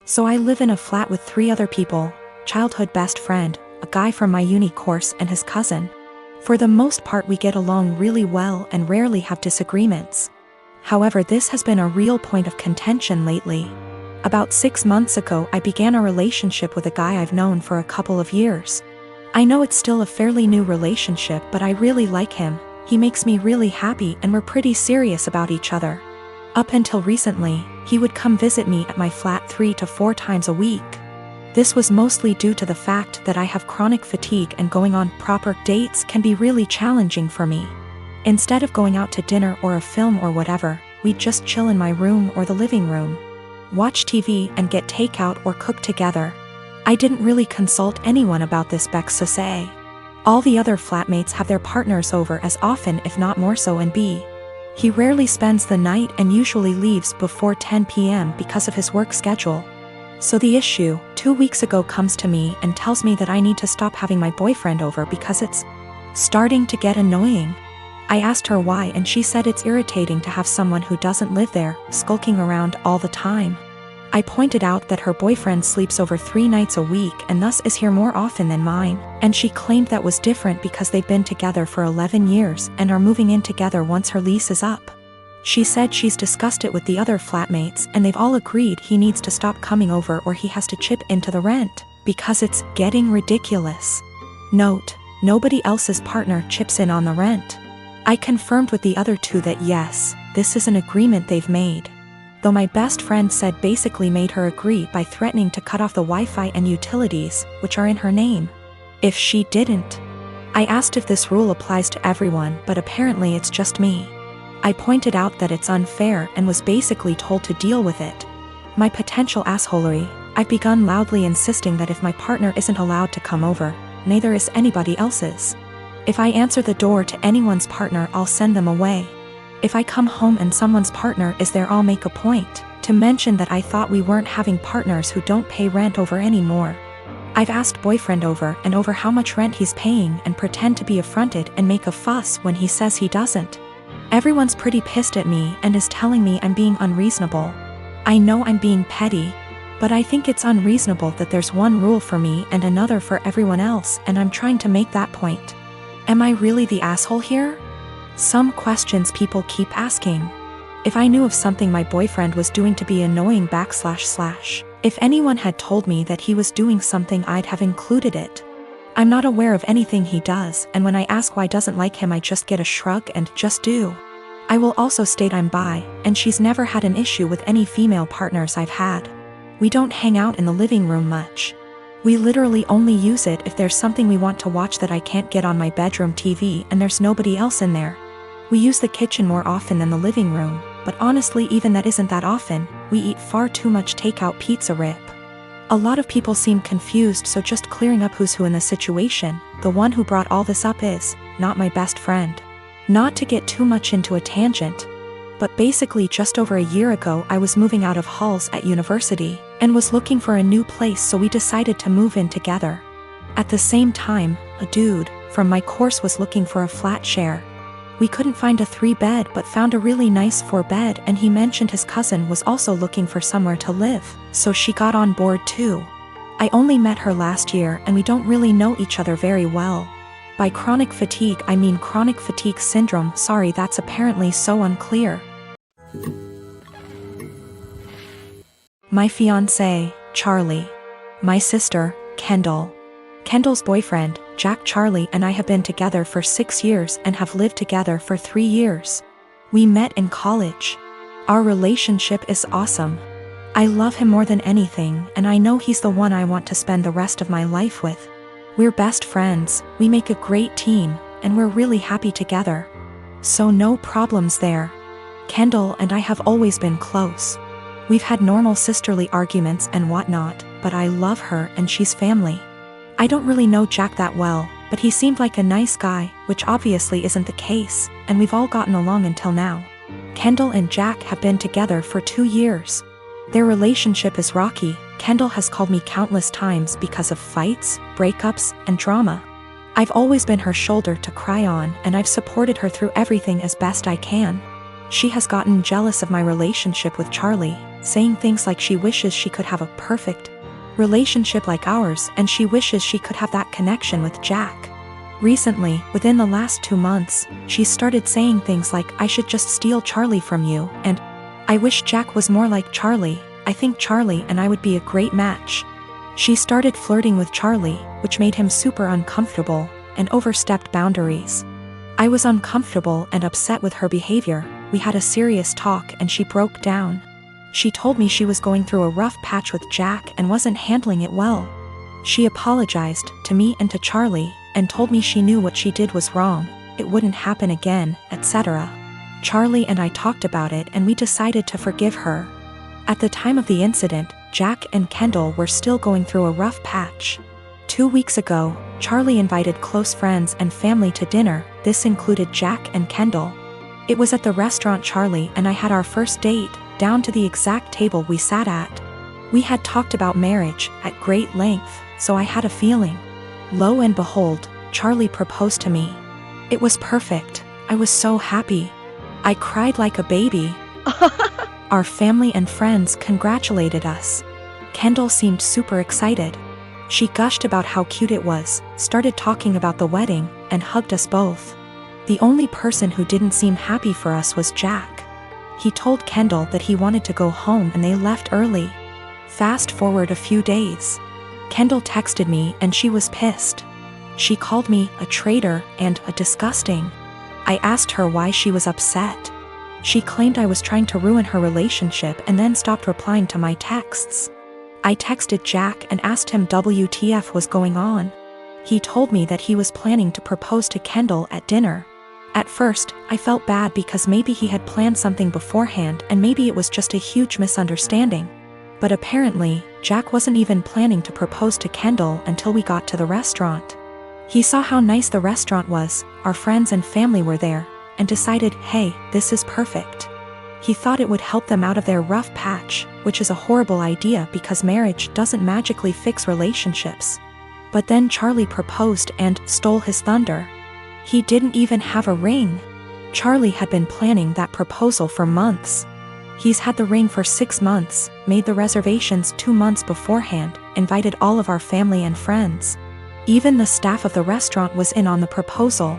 So I live in a flat with 3 other people: childhood best friend, a guy from my uni course, and his cousin. For the most part we get along really well and rarely have disagreements. However, this has been a real point of contention lately. About 6 months ago I began a relationship with a guy I've known for a couple of years. I know it's still a fairly new relationship, but I really like him. He makes me really happy and we're pretty serious about each other. Up until recently, he would come visit me at my flat 3 to 4 times a week. This was mostly due to the fact that I have chronic fatigue and going on proper dates can be really challenging for me. Instead of going out to dinner or a film or whatever, we'd just chill in my room or the living room, watch TV and get takeout or cook together. I didn't really consult anyone about this because all the other flatmates have their partners over as often if not more so, and he rarely spends the night and usually leaves before 10 p.m. because of his work schedule. So the issue, 2 weeks ago, comes to me and tells me that I need to stop having my boyfriend over because it's starting to get annoying. I asked her why and she said it's irritating to have someone who doesn't live there skulking around all the time. I pointed out that her boyfriend sleeps over 3 nights a week and thus is here more often than mine, and she claimed that was different because they've been together for 11 years and are moving in together once her lease is up. She said she's discussed it with the other flatmates and they've all agreed he needs to stop coming over or he has to chip into the rent, because it's getting ridiculous. Note: nobody else's partner chips in on the rent. I confirmed with the other 2 that yes, this is an agreement they've made. Though my best friend said basically made her agree by threatening to cut off the Wi-Fi and utilities, which are in her name, if she didn't. I asked if this rule applies to everyone, but apparently it's just me. I pointed out that it's unfair and was basically told to deal with it. My potential assholery, I've begun loudly insisting that if my partner isn't allowed to come over, neither is anybody else's. If I answer the door to anyone's partner, I'll send them away. If I come home and someone's partner is there, I'll make a point to mention that I thought we weren't having partners who don't pay rent over anymore. I've asked boyfriend over and over how much rent he's paying and pretend to be affronted and make a fuss when he says he doesn't. Everyone's pretty pissed at me and is telling me I'm being unreasonable. I know I'm being petty, but I think it's unreasonable that there's one rule for me and another for everyone else, and I'm trying to make that point. Am I really the asshole here? Some questions people keep asking. If I knew of something my boyfriend was doing to be annoying / if anyone had told me that he was doing something, I'd have included it. I'm not aware of anything he does, and when I ask why I doesn't like him, I just get a shrug and just do. I will also state I'm bi, and she's never had an issue with any female partners I've had. We don't hang out in the living room much. We literally only use it if there's something we want to watch that I can't get on my bedroom TV and there's nobody else in there. We use the kitchen more often than the living room, but honestly even that isn't that often. We eat far too much takeout pizza rip. A lot of people seem confused, so just clearing up who's who in the situation. The one who brought all this up is not my best friend. Not to get too much into a tangent, but basically just over a year ago I was moving out of halls at university and was looking for a new place, so we decided to move in together. At the same time, a dude from my course was looking for a flat share. We couldn't find a 3-bed but found a really nice 4-bed, and he mentioned his cousin was also looking for somewhere to live, so she got on board too. I only met her last year and we don't really know each other very well. By chronic fatigue I mean chronic fatigue syndrome. Sorry, that's apparently so unclear. My fiancé, Charlie. My sister, Kendall. Kendall's boyfriend, Jack. Charlie and I have been together for 6 years and have lived together for 3 years. We met in college. Our relationship is awesome. I love him more than anything, and I know he's the one I want to spend the rest of my life with. We're best friends, we make a great team, and we're really happy together. So no problems there. Kendall and I have always been close. We've had normal sisterly arguments and whatnot, but I love her and she's family. I don't really know Jack that well, but he seemed like a nice guy, which obviously isn't the case, and we've all gotten along until now. Kendall and Jack have been together for 2 years. Their relationship is rocky. Kendall has called me countless times because of fights, breakups, and drama. I've always been her shoulder to cry on, and I've supported her through everything as best I can. She has gotten jealous of my relationship with Charlie, saying things like she wishes she could have a perfect relationship like ours and she wishes she could have that connection with Jack. Recently, within the last 2 months, she started saying things like, I should just steal Charlie from you, and I wish Jack was more like Charlie. I think Charlie and I would be a great match. She started flirting with Charlie, which made him super uncomfortable, and overstepped boundaries. I was uncomfortable and upset with her behavior. We had a serious talk and she broke down. She told me she was going through a rough patch with Jack and wasn't handling it well. She apologized to me and to Charlie, and told me she knew what she did was wrong, it wouldn't happen again, etc. Charlie and I talked about it and we decided to forgive her. At the time of the incident, Jack and Kendall were still going through a rough patch. 2 weeks ago, Charlie invited close friends and family to dinner. This included Jack and Kendall. It was at the restaurant Charlie and I had our first date, down to the exact table we sat at. We had talked about marriage at great length, so I had a feeling. Lo and behold, Charlie proposed to me. It was perfect. I was so happy. I cried like a baby. Our family and friends congratulated us. Kendall seemed super excited. She gushed about how cute it was, started talking about the wedding, and hugged us both. The only person who didn't seem happy for us was Jack. He told Kendall that he wanted to go home and they left early. Fast forward a few days. Kendall texted me and she was pissed. She called me a traitor and a disgusting. I asked her why she was upset. She claimed I was trying to ruin her relationship and then stopped replying to my texts. I texted Jack and asked him WTF was going on. He told me that he was planning to propose to Kendall at dinner. At first, I felt bad because maybe he had planned something beforehand and maybe it was just a huge misunderstanding. But apparently, Jack wasn't even planning to propose to Kendall until we got to the restaurant. He saw how nice the restaurant was, our friends and family were there, and decided, hey, this is perfect. He thought it would help them out of their rough patch, which is a horrible idea because marriage doesn't magically fix relationships. But then Charlie proposed and stole his thunder. He didn't even have a ring. Charlie had been planning that proposal for months. He's had the ring for 6 months, made the reservations 2 months beforehand, invited all of our family and friends. Even the staff of the restaurant was in on the proposal.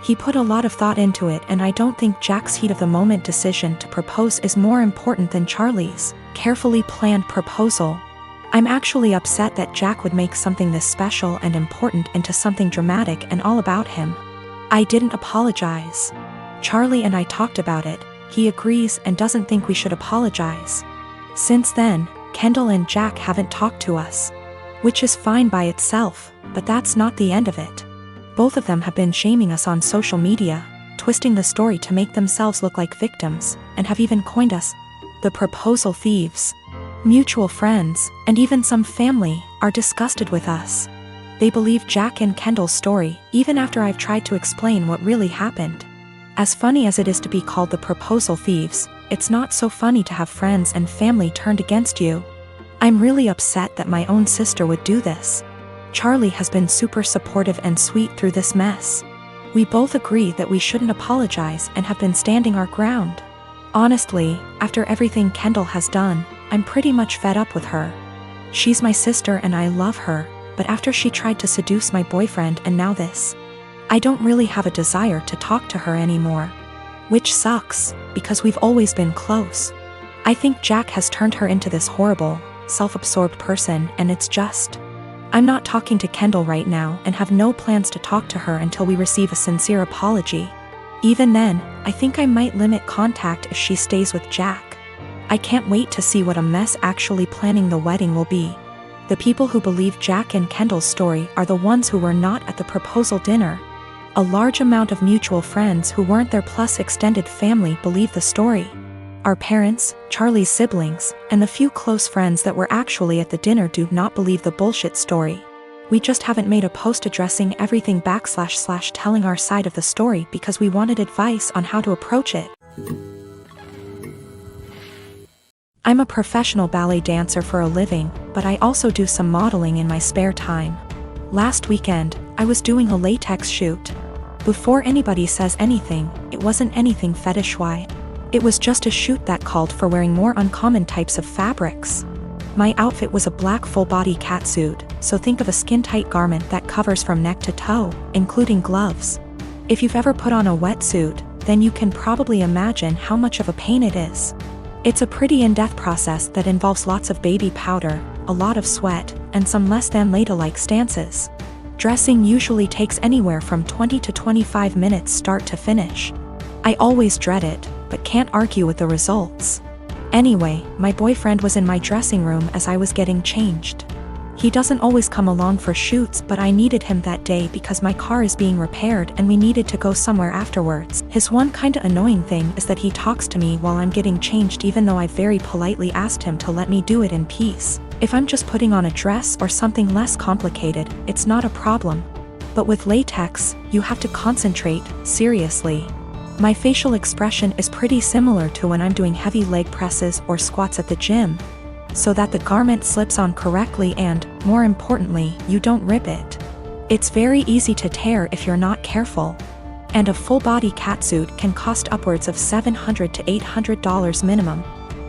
He put a lot of thought into it and I don't think Jack's heat-of-the-moment decision to propose is more important than Charlie's carefully planned proposal. I'm actually upset that Jack would make something this special and important into something dramatic and all about him. I didn't apologize. Charlie and I talked about it. He agrees and doesn't think we should apologize. Since then, Kendall and Jack haven't talked to us. Which is fine by itself, but that's not the end of it. Both of them have been shaming us on social media, twisting the story to make themselves look like victims, and have even coined us the proposal thieves. Mutual friends, and even some family, are disgusted with us. They believe Jack and Kendall's story, even after I've tried to explain what really happened. As funny as it is to be called the proposal thieves, it's not so funny to have friends and family turned against you. I'm really upset that my own sister would do this. Charlie has been super supportive and sweet through this mess. We both agree that we shouldn't apologize and have been standing our ground. Honestly, after everything Kendall has done, I'm pretty much fed up with her. She's my sister and I love her, but after she tried to seduce my boyfriend and now this, I don't really have a desire to talk to her anymore. Which sucks, because we've always been close. I think Jack has turned her into this horrible, self-absorbed person and it's just... I'm not talking to Kendall right now and have no plans to talk to her until we receive a sincere apology. Even then, I think I might limit contact if she stays with Jack. I can't wait to see what a mess actually planning the wedding will be. The people who believe Jack and Kendall's story are the ones who were not at the proposal dinner. A large amount of mutual friends who weren't there plus extended family believe the story. Our parents, Charlie's siblings, and the few close friends that were actually at the dinner do not believe the bullshit story. We just haven't made a post addressing everything / telling our side of the story because we wanted advice on how to approach it. I'm a professional ballet dancer for a living, but I also do some modeling in my spare time. Last weekend, I was doing a latex shoot. Before anybody says anything, it wasn't anything fetish-wise. It was just a shoot that called for wearing more uncommon types of fabrics. My outfit was a black full-body catsuit, so think of a skin-tight garment that covers from neck to toe, including gloves. If you've ever put on a wetsuit, then you can probably imagine how much of a pain it is. It's a pretty in-depth process that involves lots of baby powder, a lot of sweat, and some less than ladylike stances. Dressing usually takes anywhere from 20 to 25 minutes start to finish. I always dread it, but can't argue with the results. Anyway, my boyfriend was in my dressing room as I was getting changed. He doesn't always come along for shoots, but I needed him that day because my car is being repaired and we needed to go somewhere afterwards. His one kinda annoying thing is that he talks to me while I'm getting changed even though I very politely asked him to let me do it in peace. If I'm just putting on a dress or something less complicated, it's not a problem. But with latex, you have to concentrate, seriously. My facial expression is pretty similar to when I'm doing heavy leg presses or squats at the gym, so that the garment slips on correctly and, more importantly, you don't rip it. It's very easy to tear if you're not careful. And a full-body catsuit can cost upwards of $700 to $800 minimum.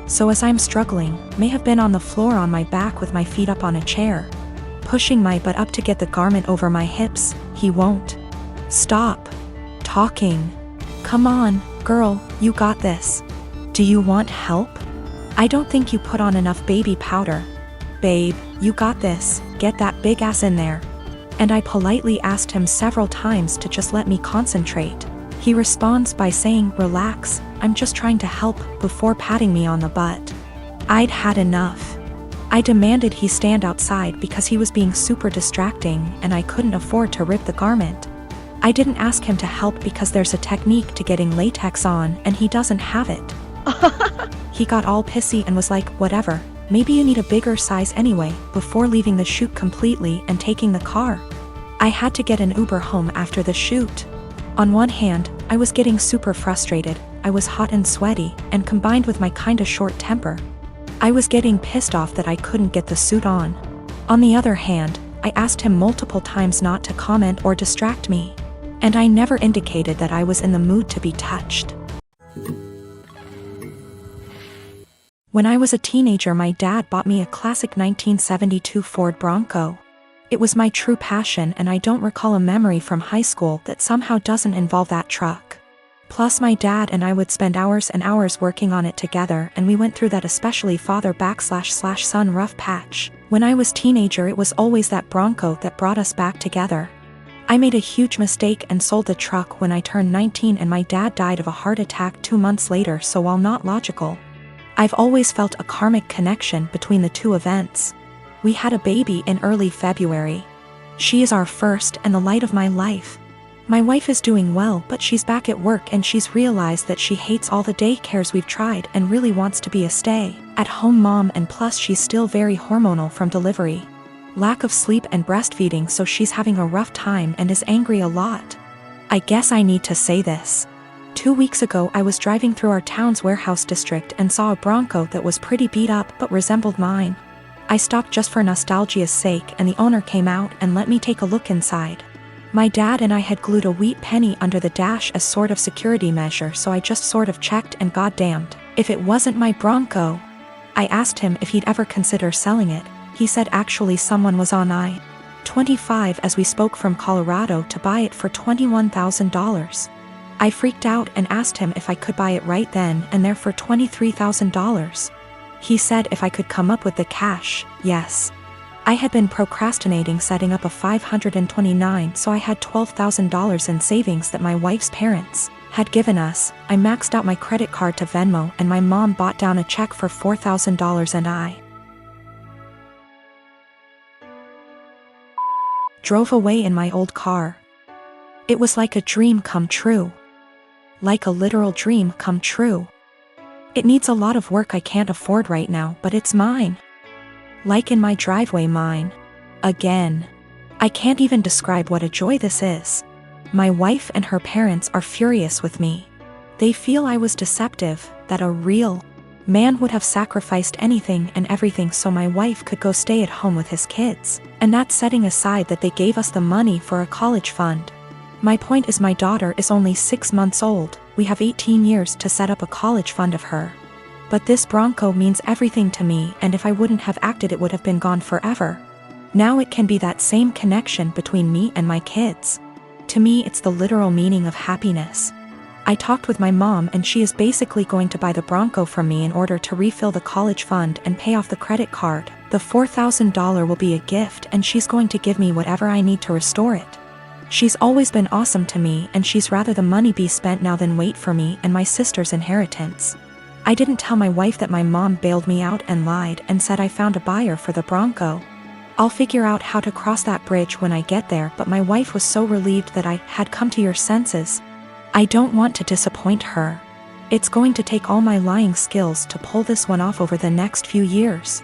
So as I'm struggling, may have been on the floor on my back with my feet up on a chair, pushing my butt up to get the garment over my hips, he won't stop talking. Come on, girl, you got this. Do you want help? I don't think you put on enough baby powder. Babe, you got this, get that big ass in there. And I politely asked him several times to just let me concentrate. He responds by saying, relax, I'm just trying to help, before patting me on the butt. I'd had enough. I demanded he stand outside because he was being super distracting and I couldn't afford to rip the garment. I didn't ask him to help because there's a technique to getting latex on and he doesn't have it. He got all pissy and was like, whatever, maybe you need a bigger size anyway, before leaving the shoot completely and taking the car. I had to get an Uber home after the shoot. On one hand, I was getting super frustrated, I was hot and sweaty, and combined with my kinda short temper, I was getting pissed off that I couldn't get the suit on. On the other hand, I asked him multiple times not to comment or distract me. And I never indicated that I was in the mood to be touched. When I was a teenager, my dad bought me a classic 1972 Ford Bronco. It was my true passion and I don't recall a memory from high school that somehow doesn't involve that truck. Plus my dad and I would spend hours and hours working on it together and we went through that especially father/son rough patch. When I was teenager it was always that Bronco that brought us back together. I made a huge mistake and sold the truck when I turned 19 and my dad died of a heart attack 2 months later, so while not logical, I've always felt a karmic connection between the two events. We had a baby in early February. She is our first and the light of my life. My wife is doing well, but she's back at work and she's realized that she hates all the daycares we've tried and really wants to be a stay-at-home mom, and plus she's still very hormonal from delivery. Lack of sleep and breastfeeding, so she's having a rough time and is angry a lot. I guess I need to say this. 2 weeks ago I was driving through our town's warehouse district and saw a Bronco that was pretty beat up but resembled mine. I stopped just for nostalgia's sake and the owner came out and let me take a look inside. My dad and I had glued a wheat penny under the dash as sort of security measure, so I just sort of checked and goddamned if it wasn't my Bronco. I asked him if he'd ever consider selling it. He said actually someone was on I-25 as we spoke from Colorado to buy it for $21,000. I freaked out and asked him if I could buy it right then and there for $23,000. He said if I could come up with the cash, yes. I had been procrastinating setting up a 529, so I had $12,000 in savings that my wife's parents had given us. I maxed out my credit card to Venmo and my mom bought down a check for $4,000 and I drove away in my old car. It was like a dream come true. Like a literal dream come true. It needs a lot of work I can't afford right now, but it's mine. Like in my driveway, mine. Again. I can't even describe what a joy this is. My wife and her parents are furious with me. They feel I was deceptive, that a real man would have sacrificed anything and everything so my wife could go stay at home with his kids, and that's setting aside that they gave us the money for a college fund. My point is my daughter is only 6 months old. We have 18 years to set up a college fund of her. But this Bronco means everything to me, and if I wouldn't have acted it would have been gone forever. Now it can be that same connection between me and my kids. To me it's the literal meaning of happiness. I talked with my mom and she is basically going to buy the Bronco from me in order to refill the college fund and pay off the credit card. The $4,000 will be a gift and she's going to give me whatever I need to restore it. She's always been awesome to me and she's rather the money be spent now than wait for me and my sister's inheritance. I didn't tell my wife that my mom bailed me out and lied and said I found a buyer for the Bronco. I'll figure out how to cross that bridge when I get there, but my wife was so relieved that I had come to your senses. I don't want to disappoint her. It's going to take all my lying skills to pull this one off over the next few years.